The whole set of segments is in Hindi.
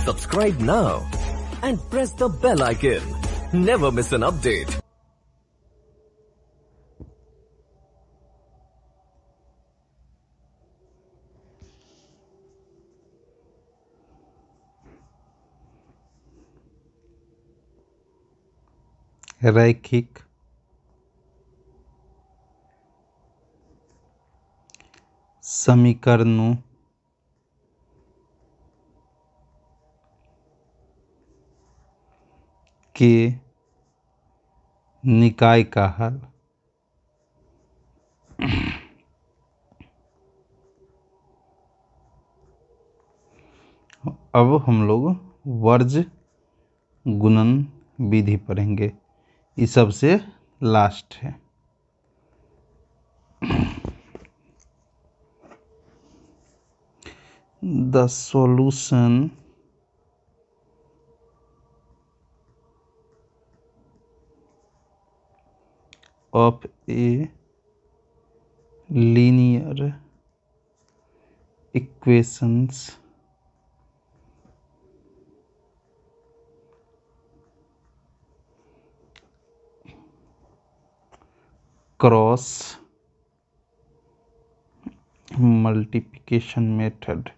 Subscribe now and press the bell icon. Never miss an update. रैखिक समीकरणों के निकाय का हल। अब हम लोग वर्ज गुणन विधि पढ़ेंगे। ये सबसे लास्ट है। The solution of a linear equations cross multiplication method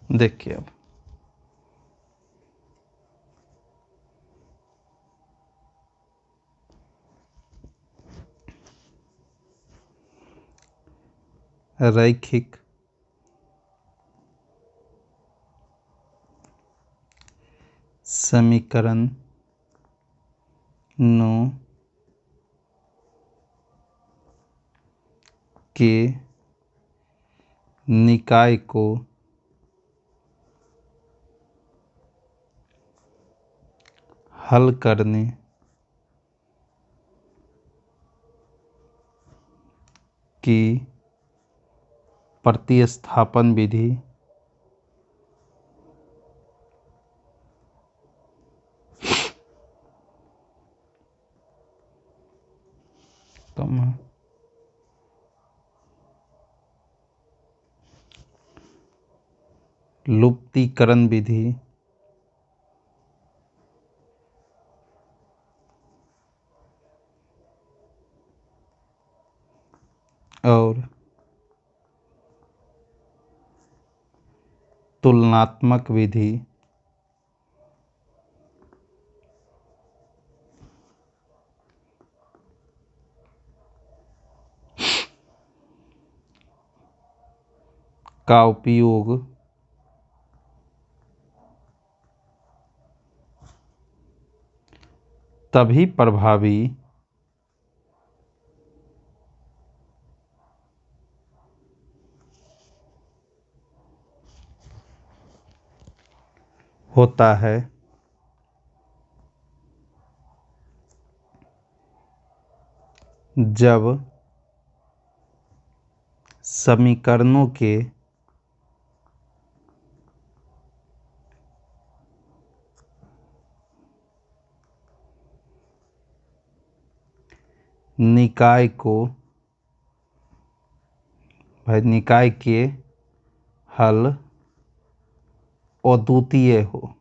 देखिए अब रैखिक समीकरण नो के निकाय को हल करने की प्रतिस्थापन विधि लुप्तीकरण विधि और तुलनात्मक विधि का उपयोग तभी प्रभावी होता है जब समीकरणों के निकाय के हल अद्वितीय हो।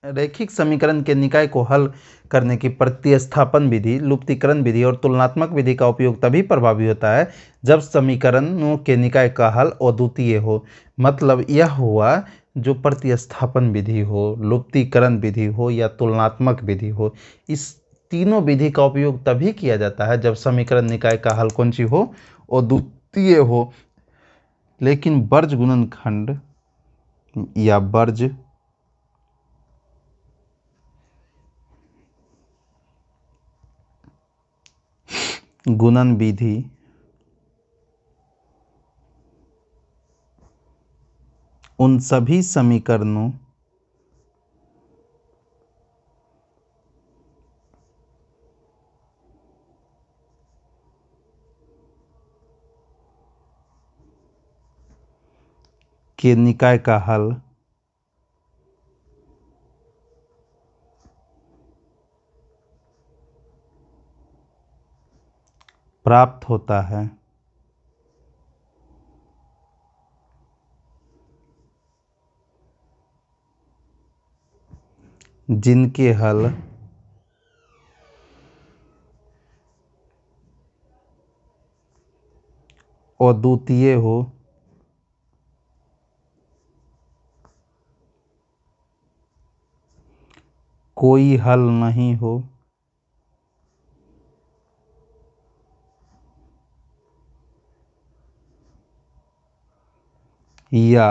रैखिक समीकरण के निकाय को हल करने की प्रतिस्थापन विधि, लुप्तीकरण विधि और तुलनात्मक विधि का उपयोग तभी प्रभावी होता है जब समीकरणों के निकाय का हल अद्वितीय हो। मतलब यह हुआ, जो प्रतिस्थापन विधि हो, लुप्तीकरण विधि हो या तुलनात्मक विधि हो, इस तीनों विधि का उपयोग तभी किया जाता है जब समीकरण निकाय का हल कौन सी हो, अद्वितीय हो। लेकिन वर्ज गुणनखंड या वर्ज गुणन विधि उन सभी समीकरणों के निकाय का हल प्राप्त होता है जिनके हल अद्वितीय हो कोई हल नहीं हो या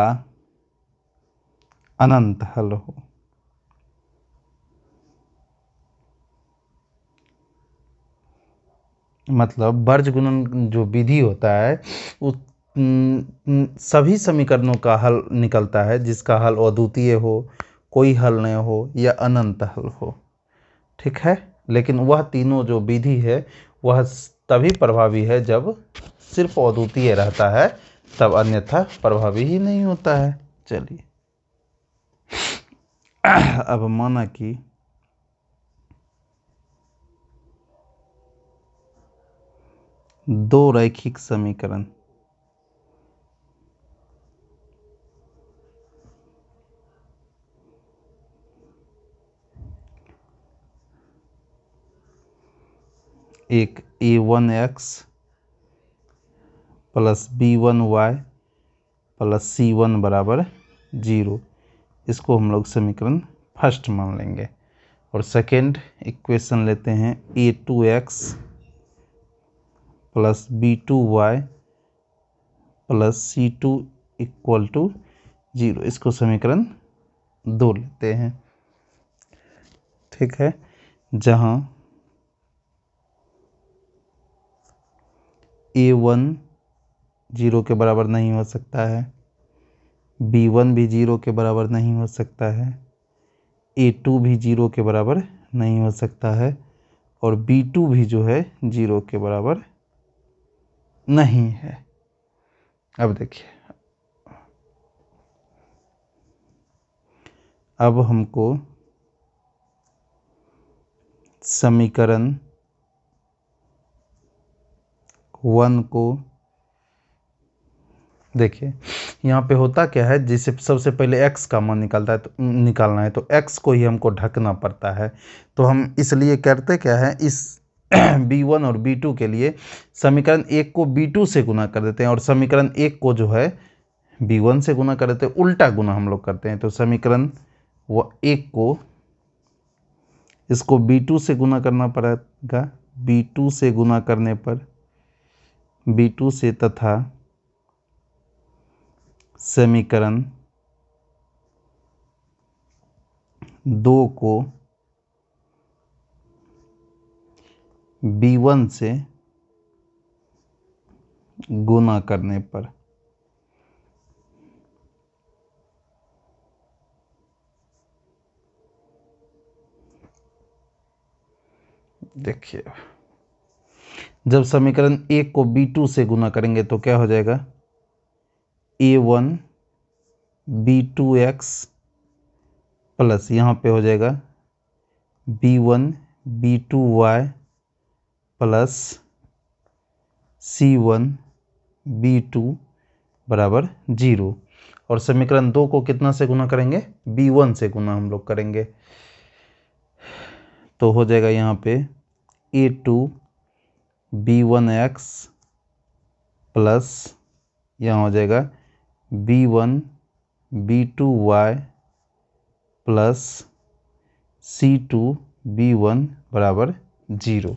अनंत हल हो। मतलब वर्ज गुणन जो विधि होता है वो सभी समीकरणों का हल निकलता है जिसका हल अद्वितीय हो, कोई हल नहीं हो या अनंत हल हो। ठीक है, लेकिन वह तीनों जो विधि है वह तभी प्रभावी है जब सिर्फ अद्वितीय रहता है, तब अन्यथा प्रभावी ही नहीं होता है। चलिए अब माना कि दो रैखिक समीकरण एक a1x plus b1y plus c1 बराबर 0, इसको हम लोग समीकरण फर्स्ट मान लेंगे। और सेकेंड इक्वेशन लेते हैं a2x plus b2y plus c2 equal to 0, इसको समीकरण 2 लेते हैं। ठीक है, जहाँ a1 0 के बराबर नहीं हो सकता है, b1 भी 0 के बराबर नहीं हो सकता है, a2 भी 0 के बराबर नहीं हो सकता है और b2 भी जो है 0 के बराबर नहीं है। अब देखिए, अब हमको समीकरण 1 को देखिए, यहाँ पे होता क्या है, जिसे सबसे पहले x का मान निकालना है तो x को ही हमको ढकना पड़ता है। तो हम इसलिए करते क्या है, इस b1 और b2 के लिए समीकरण 1 को b2 से गुना कर देते हैं और समीकरण 1 को जो है b1 से गुना कर देते हैं, उल्टा गुना हम लोग करते हैं। तो समीकरण 1 को इसको b2 से गुना करना पड़ेगा, b2 से गुना करने पर b2 से तथा समीकरण 2 को b1 से गुना करने पर देखिए, जब समीकरण 1 को b2 से गुना करेंगे तो क्या हो जाएगा, a1 b2x प्लस यहाँ पे हो जाएगा b1 b2y plus c1 b2 बराबर 0। और समीकरण 2 को कितना से गुना करेंगे, b1 से गुना हम लोग करेंगे। तो हो जाएगा यहाँ पे a2 b1x प्लस यहाँ हो जाएगा b1 b2y plus c2 b1 बराबर 0।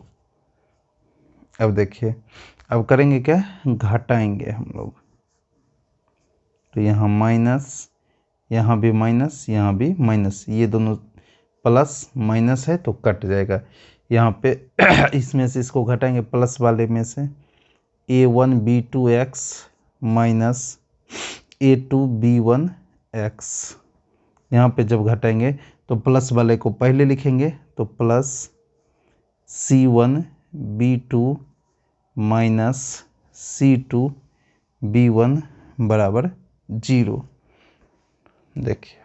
अब देखिए, अब करेंगे क्या, घटाएंगे हम लोग। तो यहाँ माइनस, यहाँ भी माइनस, यहाँ भी माइनस, ये दोनों प्लस माइनस है तो कट जाएगा। यहाँ पे इसमें से इसको घटाएंगे, प्लस वाले में से a1 b2x minus a2 b1x। यहाँ पे जब घटाएंगे तो प्लस वाले को पहले लिखेंगे, तो plus c1 b2 minus c2 b1 बराबर 0। देखिए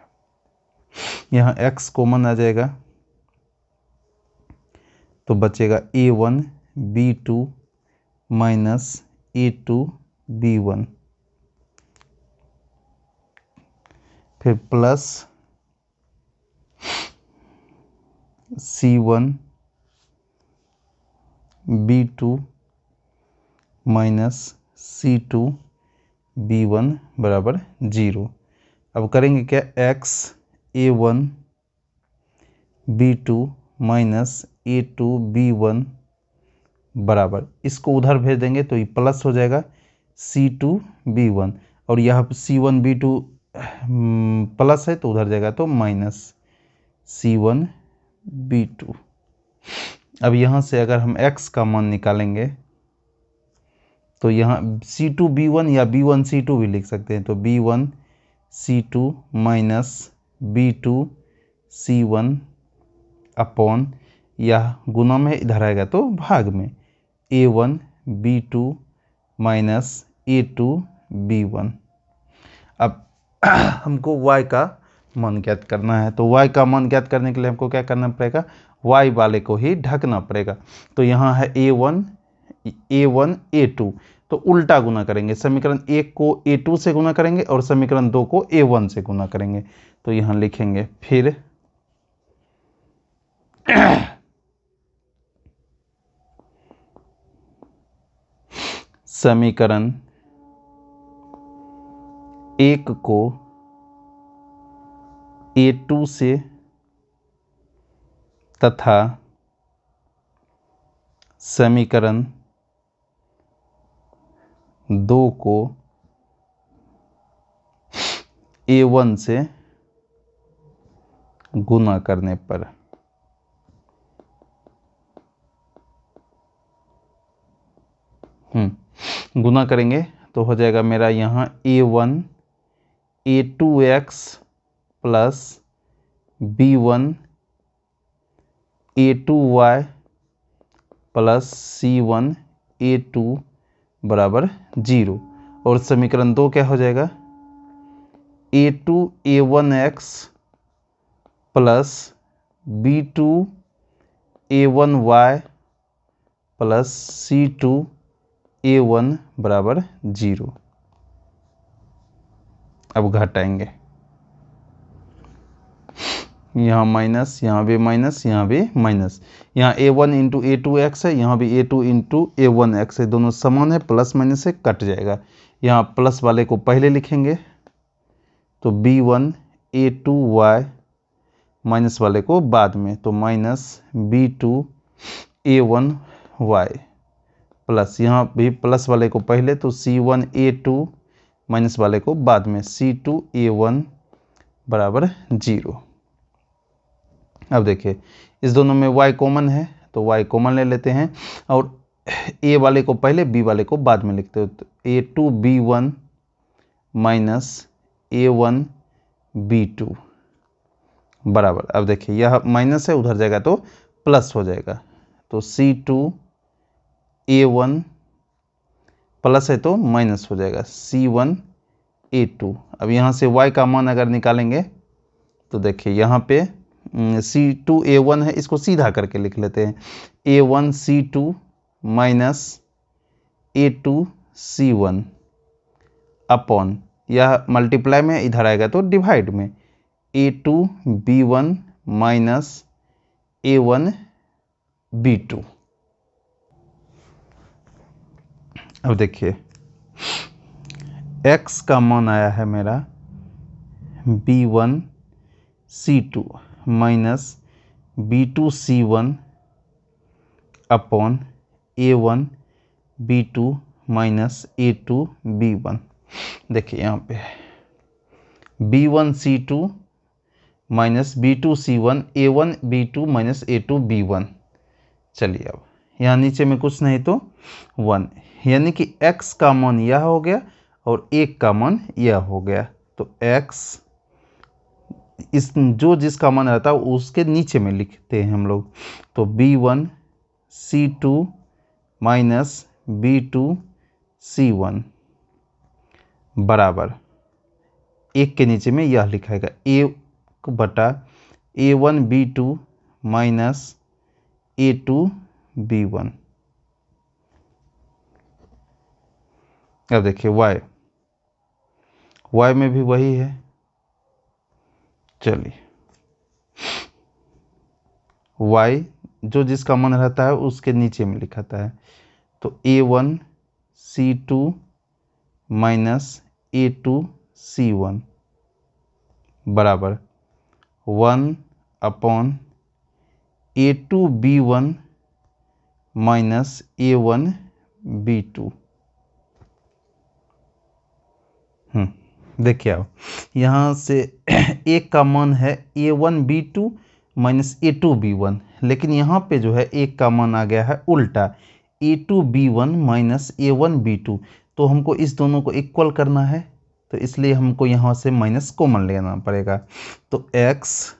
यहाँ x कॉमन आ जाएगा तो बचेगा a1 b2 minus a2 b1, फिर plus c1 b2 minus c2 b1 बराबर 0। अब करेंगे क्या, x a1 b2 minus a2 b1 बराबर, इसको उधर भेज देंगे तो ये प्लस हो जाएगा c2 b1, और यहाँ पर c1 b2 प्लस है तो उधर जाएगा तो माइनस c1 b2। अब यहाँ से अगर हम x का मान निकालेंगे तो यहाँ c2 b1 या b1 c2 भी लिख सकते हैं, तो b1 c2 minus b2 c1 upon, यह गुना में इधर आएगा तो भाग में a1 b2 minus a2 b1। अब हमको y का मान ज्ञात करना है, तो y का मान ज्ञात करने के लिए हमको क्या करना पड़ेगा, y वाले को ही ढकना पड़ेगा। तो यहाँ है a1 a2, तो उल्टा गुना करेंगे, समीकरण 1 को a2 से गुना करेंगे और समीकरण 2 को a1 से गुना करेंगे। तो यहाँ लिखेंगे फिर समीकरण 1 को a2 से तथा समीकरण 2 को a1 से गुना करने पर गुना करेंगे तो हो जाएगा मेरा यहाँ a1 a2x plus b1 a2y plus c1 a2 बराबर 0, और समीकरण 2 क्या हो जाएगा, a2 a1x plus b2 a1y plus c2 a1 बराबर 0। अब घटाएंगे, यहाँ माइनस, यहाँ भी माइनस, यहाँ भी माइनस, यहाँ a1 इंटू a2x है, यहाँ भी a2 इंटू a1x है, दोनों समान है, प्लस माइनस से कट जाएगा। यहाँ प्लस वाले को पहले लिखेंगे तो b1 a2y, माइनस वाले को बाद में, तो माइनस b2 a1y प्लस, यहाँ भी प्लस वाले को पहले तो c1 a2 माइनस वाले को बाद में, c2 a1 बराबर 0। अब देखिए इस दोनों में y कॉमन है तो y कॉमन ले लेते हैं, और a वाले को पहले b वाले को बाद में लिखते हो, तो a2 b1 minus a1 b2 बराबर, अब देखिए यह माइनस है उधर जाएगा तो प्लस हो जाएगा, तो c2 a1 प्लस है तो माइनस हो जाएगा c1 a2। अब यहाँ से y का मान अगर निकालेंगे तो देखिए यहाँ पे c2 a1 है, इसको सीधा करके लिख लेते हैं, a1 c2 minus a2 c1 upon, यह मल्टीप्लाई में इधर आएगा तो डिवाइड में a2 b1 minus a1 b2। अब देखिए x का मान आया है मेरा b1 c2 minus b2 c1 upon a1 b2 minus a2 b1। देखिए यहाँ पे b1 c2 minus b2 c1 a1 b2 minus a2 b1। चलिए अब यहाँ नीचे में कुछ नहीं तो 1, यानी कि x का मान यह हो गया और 1 का मान यह हो गया, तो x इस जो जिसका मान रहता है उसके नीचे में लिखते हैं हम लोग, तो b1 c2 minus b2 c1 बराबर एक के नीचे में यह लिखाएगा A/A1B2 माइनस A2B1। अब देखिए y में भी वही है। चलिए y जो जिसका मन रहता है उसके नीचे में लिखाता है, तो A1C2 माइनस A2C1 बराबर 1/A2B1 माइनस A1B2। देखिए अब यहाँ से एक का मान है A1B2 माइनस A2B1, लेकिन यहाँ पे जो है एक का मान आ गया है उल्टा A2B1 माइनस A1B2। तो हमको इस दोनों को इक्वल करना है, तो इसलिए हमको यहाँ से माइनस कॉमन लेना पड़ेगा। तो x,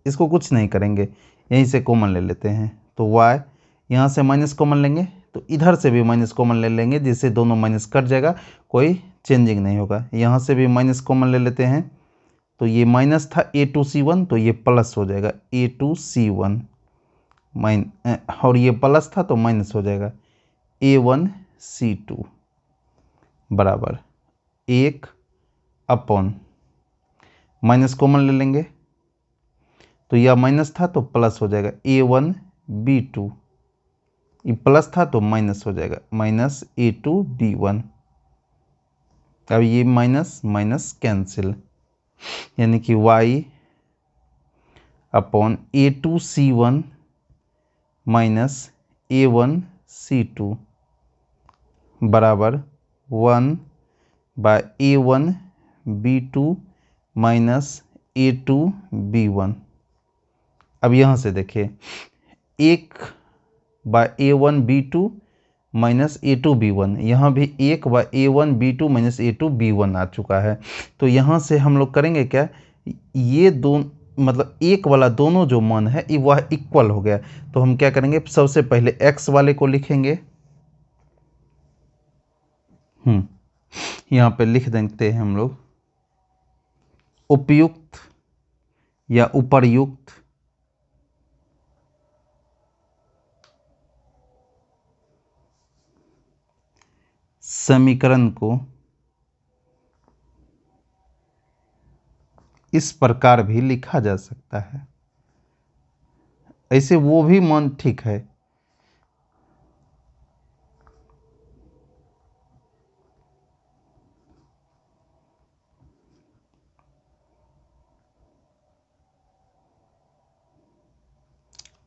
इसको कुछ नहीं करेंगे, यहीं से कॉमन ले लेते हैं। तो y यहाँ से माइनस कॉमन लेंगे, तो इधर से भी माइनस कॉमन ले लेंगे, जिससे दोनों माइनस कट जाएगा, कोई चेंजिंग नहीं होगा। यहाँ से भी माइनस कॉमन ले लेते हैं, तो ये माइनस था A2C1, तो ये प्लस हो जाएगा A2C1 और ये प्लस था तो माइनस हो जाएगा A1C2 बराबर 1 अपॉन माइनस कॉमन ले लेंगे, तो यह माइनस था तो प्लस हो जाएगा A1B2, ये प्लस था तो माइनस हो जाएगा माइनस A2B1। अब ये माइनस माइनस कैंसिल, यानी कि y upon A2C1 minus A1C2 बराबर 1/A1B2 माइनस A2B1। अब यहाँ से देखिए 1/A1B2 माइनस A2B1, यहाँ भी 1/A1B2 माइनस A2B1 आ चुका है। तो यहाँ से हम लोग करेंगे क्या, ये दोनों मतलब एक वाला दोनों जो मान है वह इक्वल हो गया। तो हम क्या करेंगे, सबसे पहले x वाले को लिखेंगे, यहाँ पे लिख देते हैं हम लोग उपयुक्त या उपर्युक्त समीकरण को इस प्रकार भी लिखा जा सकता है। ऐसे वो भी मान ठीक है।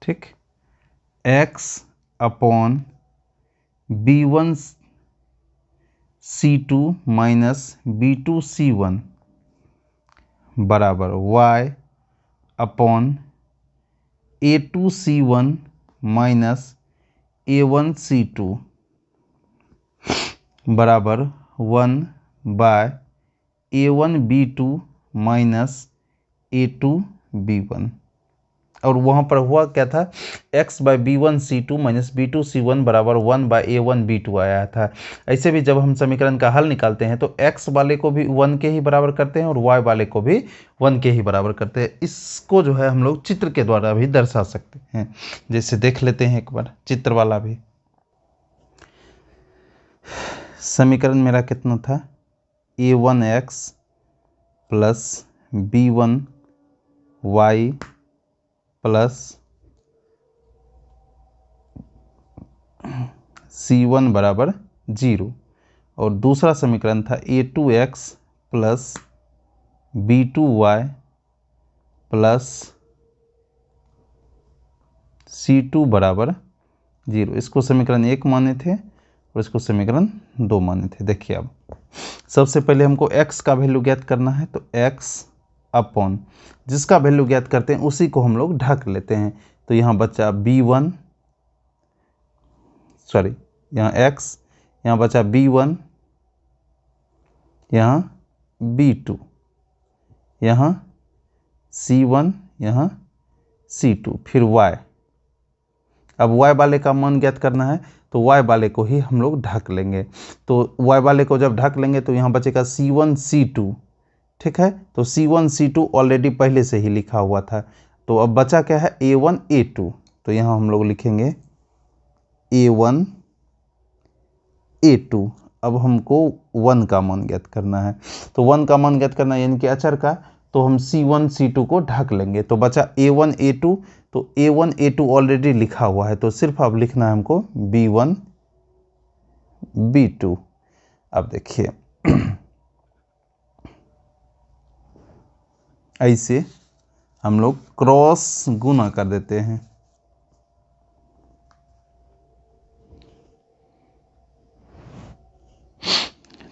ठीक, x upon B1C2 minus B2C1 बराबर y upon A2C1 minus A1C2 बराबर 1/A1B2 माइनस A2B1। और वहाँ पर हुआ क्या था, x/B1C2 माइनस B2C1 बराबर 1/A1B2 आया था। ऐसे भी जब हम समीकरण का हल निकालते हैं तो x वाले को भी 1 के ही बराबर करते हैं और y वाले को भी 1 के ही बराबर करते हैं। इसको जो है हम लोग चित्र के द्वारा भी दर्शा सकते हैं। जैसे देख लेते हैं एक बार चित्र वाला भी। समीकरण मेरा कितना था, A1x plus B1y plus C1 बराबर 0, और दूसरा समीकरण था A2x plus B2y plus C2 बराबर 0। इसको समीकरण 1 माने थे और इसको समीकरण 2 माने थे। देखिए अब सबसे पहले हमको x का वैल्यू ज्ञात करना है, तो x अपॉन जिसका वैल्यू ज्ञात करते हैं उसी को हम लोग ढक लेते हैं। तो यहाँ बचा यहाँ x, यहाँ बचा B1, यहाँ B2, यहाँ C1, यहाँ C2, फिर y। अब y वाले का मान ज्ञात करना है तो y वाले को ही हम लोग ढक लेंगे। तो y वाले को जब ढक लेंगे तो यहाँ बचेगा C1 C2, ठीक है। तो C1 C2 ऑलरेडी पहले से ही लिखा हुआ था, तो अब बचा क्या है, A1 A2। तो यहाँ हम लोग लिखेंगे A1 A2। अब हमको 1 का मान ज्ञात करना है, तो 1 का मान ज्ञात करना है यानी कि अचर का, तो हम C1 C2 को ढक लेंगे। तो बचा A1 A2, तो A1 A2 ऑलरेडी लिखा हुआ है, तो सिर्फ अब लिखना है हमको B1 B2। अब देखिए ऐसे हम लोग क्रॉस गुना कर देते हैं।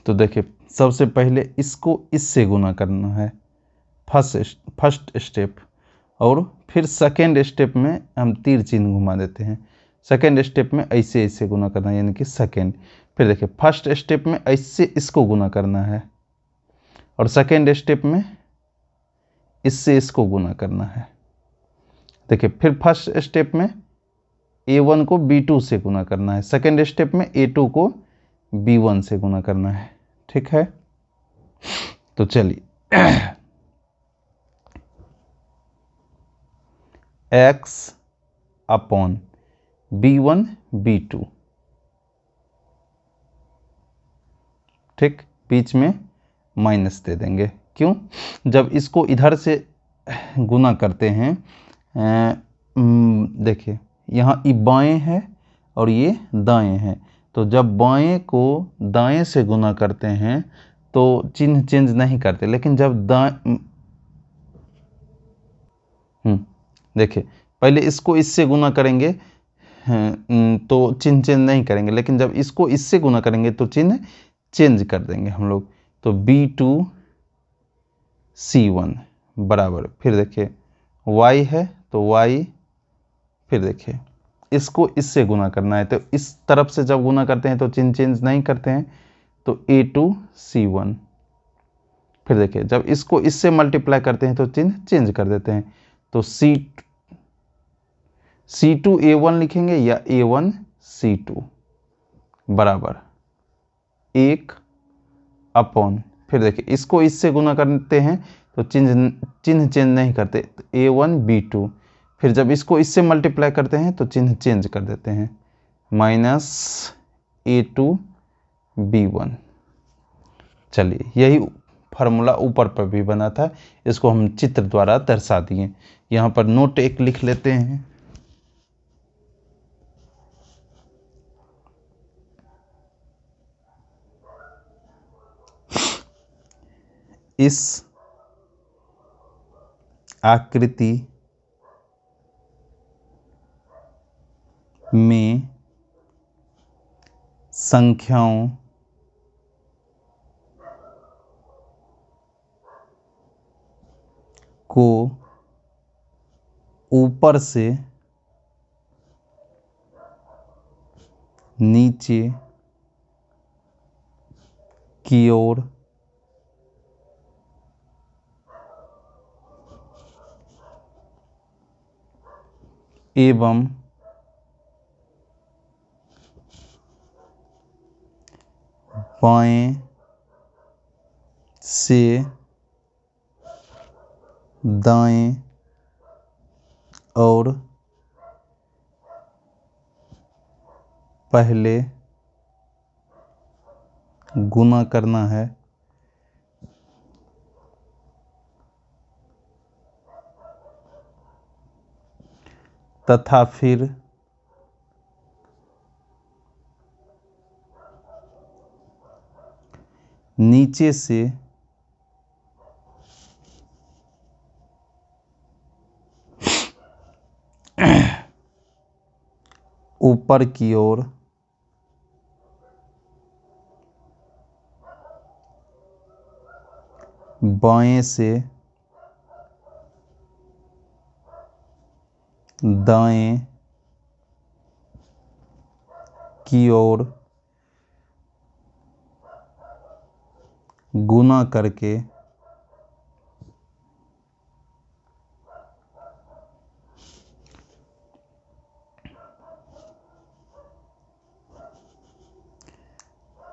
तो देखिए सबसे पहले इसको इससे गुना करना है, फर्स्ट स्टेप, और फिर सेकेंड स्टेप में हम तीर चिन्ह घुमा देते हैं। सेकेंड स्टेप में ऐसे ऐसे गुना करना है यानी कि सेकेंड। फिर देखिए फर्स्ट स्टेप में ऐसे इसको गुना करना है, और सेकेंड स्टेप में इससे इसको गुना करना है। देखिए फिर फर्स्ट स्टेप में A1 को B2 से गुना करना है, सेकेंड स्टेप में A2 को B1 से गुना करना है। ठीक है, तो चलिए x अपॉन B1 B2, ठीक, बीच में माइनस दे देंगे। क्यों? जब इसको इधर से गुना करते हैं, देखिए यहाँ ये बाएं है और ये दाएं है, तो जब बाएं को दाएं से गुना करते हैं तो चिन्ह चेंज नहीं करते, लेकिन जब दाएं, देखिए पहले इसको इससे गुना करेंगे तो चिन्ह चेंज नहीं करेंगे, लेकिन जब इसको इससे गुना करेंगे तो चिन्ह चेंज कर देंगे हम लोग। तो B2 C1 बराबर, फिर देखिए y है तो y, फिर देखिए इसको इससे गुना करना है, तो इस तरफ से जब गुना करते हैं तो चिन्ह चेंज नहीं करते हैं, तो A2 C1। फिर देखिए जब इसको इससे मल्टीप्लाई करते हैं तो चिन्ह चेंज कर देते हैं, तो C2 A1 लिखेंगे या A1 C2 बराबर 1 अपॉन, फिर देखिए इसको इससे गुना करते हैं तो चिन्ह चेंज नहीं करते, तो A1 B2। फिर जब इसको इससे मल्टीप्लाई करते हैं तो चिन्ह चेंज कर देते हैं, माइनस A2 B1। चलिए यही फार्मूला ऊपर पर भी बना था, इसको हम चित्र द्वारा दर्शा दिए। यहाँ पर नोट एक लिख लेते हैं। इस आकृति में संख्याओं को ऊपर से नीचे की ओर एवं बाएं से दाएं और पहले गुना करना है, तथा फिर नीचे से ऊपर की ओर बाएं से दाएं की ओर गुना करके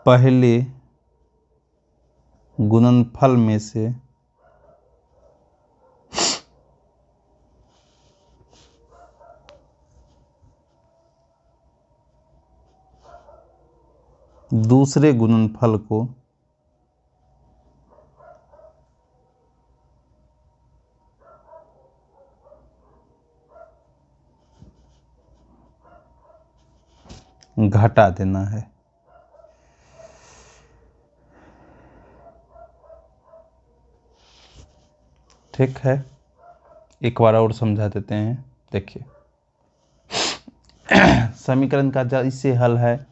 पहले गुणनफल में से दूसरे गुणनफल को घटा देना है। ठीक है, एक बार और समझा देते हैं। देखिए समीकरण का इससे हल है,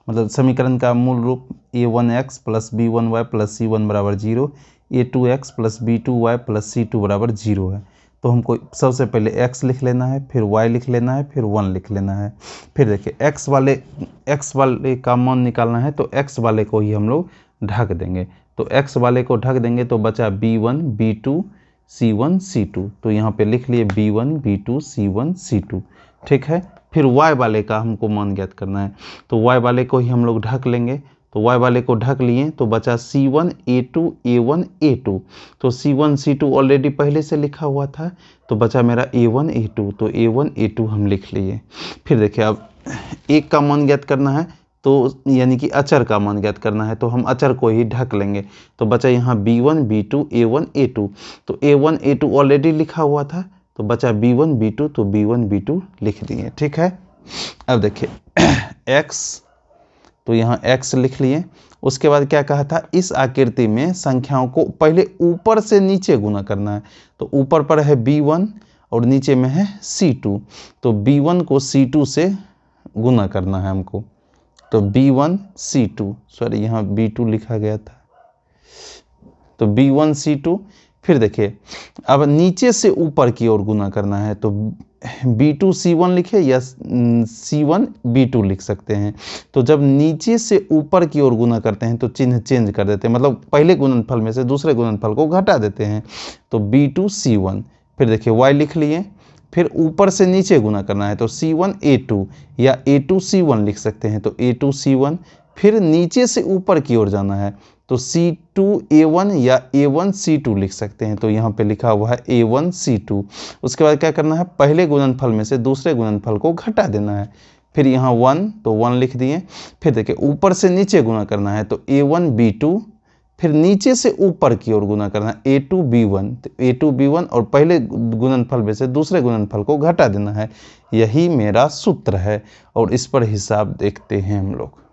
मतलब समीकरण का मूल रूप a1x plus b1y plus c1 बराबर 0, a2x plus b2y plus c2 बराबर 0 है। तो हमको सबसे पहले x लिख लेना है, फिर y लिख लेना है, फिर 1 लिख लेना है। फिर देखिए x वाले का मान निकालना है, तो x वाले को ही हम लोग ढक देंगे। तो x वाले को ढक देंगे तो बचा b1 b2 c1 c2। तो यहाँ पे लिख लिए b1 b2 c1 c2। ठीक है, फिर y वाले का हमको मान ज्ञात करना है, तो y वाले को ही हम लोग ढक लेंगे। तो y वाले को ढक लिए तो बचा c1 a2 a1 a2। तो c1 c2 ऑलरेडी पहले से लिखा हुआ था, तो बचा मेरा a1 a2। तो a1 a2 हम लिख लिए। फिर देखिए अब एक का मान ज्ञात करना है, तो यानी कि अचर का मान ज्ञात करना है, तो हम अचर को ही ढक लेंगे। तो बचा यहाँ b1 b2 a1 a2। तो a1 a2 ऑलरेडी लिखा हुआ था, तो बचा b1 b2। तो b1 b2 लिख दिए। ठीक है, अब देखिए x, तो यहाँ x लिख लिए। उसके बाद क्या कहा था, इस आकृति में संख्याओं को पहले ऊपर से नीचे गुना करना है। तो ऊपर पर है b1 और नीचे में है c2। तो b1 को c2 से गुना करना है हमको। तो b1 c2, सॉरी यहाँ b2 लिखा गया था, तो b1 c2। फिर देखिए अब नीचे से ऊपर की ओर गुना करना है, तो b2 c1 लिखे या c1 b2 लिख सकते हैं। तो जब नीचे से ऊपर की ओर गुना करते हैं तो चिन्ह चेंज कर देते हैं, मतलब पहले गुणनफल में से दूसरे गुणनफल को घटा देते हैं। तो b2 c1। फिर देखिए y लिख लिए। फिर ऊपर से नीचे गुना करना है, तो c1 a2 या a2 c1 लिख सकते हैं। तो a2 c1। फिर नीचे से ऊपर की ओर जाना है, तो c2 a1 या a1 c2 लिख सकते हैं। तो यहाँ पे लिखा हुआ है a1 c2। उसके बाद क्या करना है, पहले गुणनफल में से दूसरे गुणनफल को घटा देना है। फिर यहाँ 1, तो 1 लिख दिए। फिर देखिए ऊपर से नीचे गुना करना है, तो a1 b2। फिर नीचे से ऊपर की ओर गुना करना है, a2 b1। तो a2 b1 और पहले गुणनफल में से दूसरे गुणनफल को घटा देना है। यही मेरा सूत्र है, और इस पर हिसाब देखते हैं हम लोग।